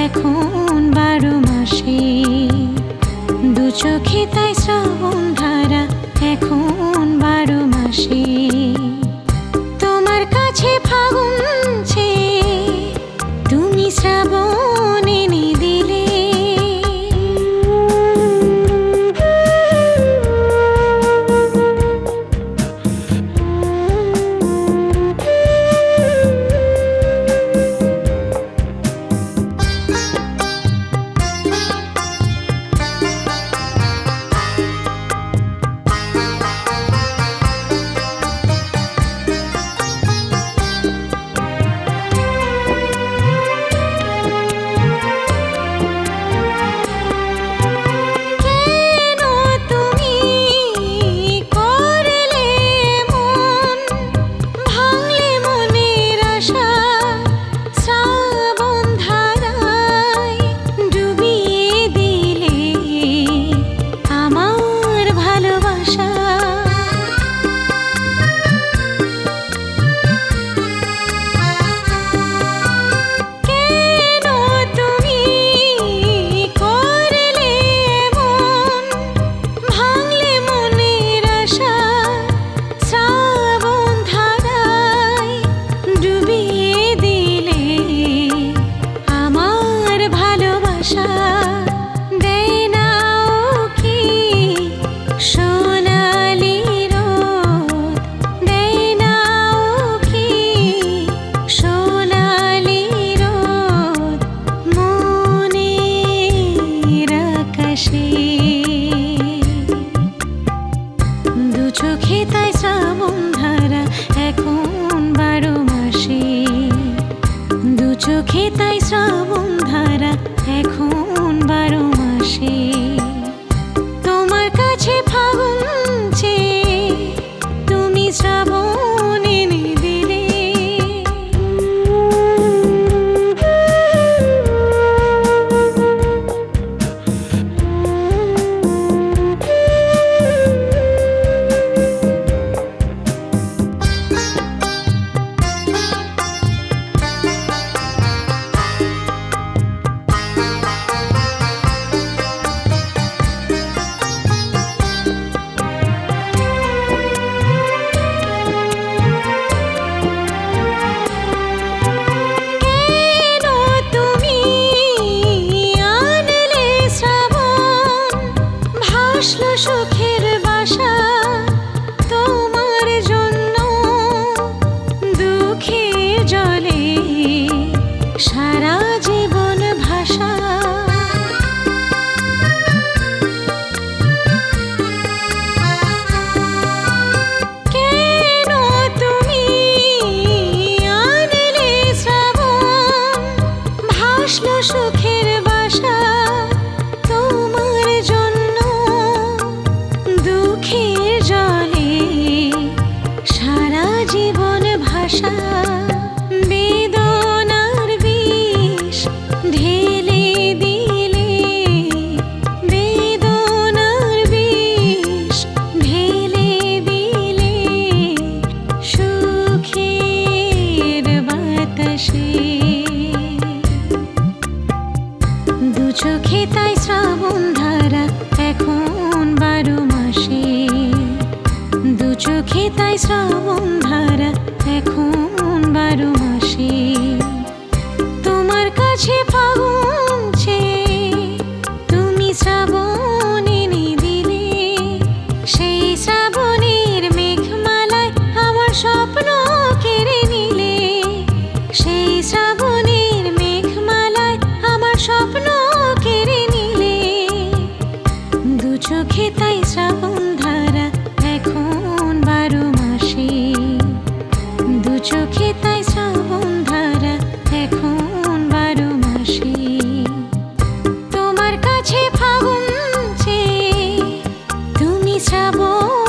এখন 12 মাসে। দু চোখে তাই শ্রাবণ ধারা এখন 12 মাসে। তোমার কাছে ফাগুন চেয়ে তুমি শ্রাবণ এনে দিলে। দু চোখে তাই শ্রাবণ ধারা এখন 12 মাসে। দু চোখে তাই শ্রাবণ ধারা এখন 12 মাসে। তোমার কাছে ফাগুন চেয়ে তুমি শ্রাবণ এনে দিলে। সুখের বাসা তোমার জন্য দুঃখের জলে সারা জীবন ভাষা। কেন তুমি আনলে শ্রাবণ ভাসলো সুখের বাসা তোমার জন্য দুঃখের জলে সারা জীবন ভাষা। বেদনার বিষ ঢেলে দিলে, বেদনার বিষ ঢেলে দিলে সুখের বাতাসে। দু চোখে তাই শ্রাবণ ধারা এখন 12 মাসে। দু চোখে তাই শ্রাবণ ধারা এখন 12 মাসে। তোমার কাছে ফাগুন চেয়ে তুমি শ্রাবণ এনে দিলে। সেই শ্রাবণের মেঘমালায় আমার স্বপ্ন কেড়ে নিলে। সেই শ্রাবণের মেঘমালায় আমার স্বপ্ন কেড়ে নিলে। দু চোখে তাই শ্রাবণ ধারা এখন 12 মাসে। দু চোখে তাই শ্রাবণ ধারা এখন 12 মাসে। তোমার কাছে ফাগুন চেয়ে তুমি শ্রাবণ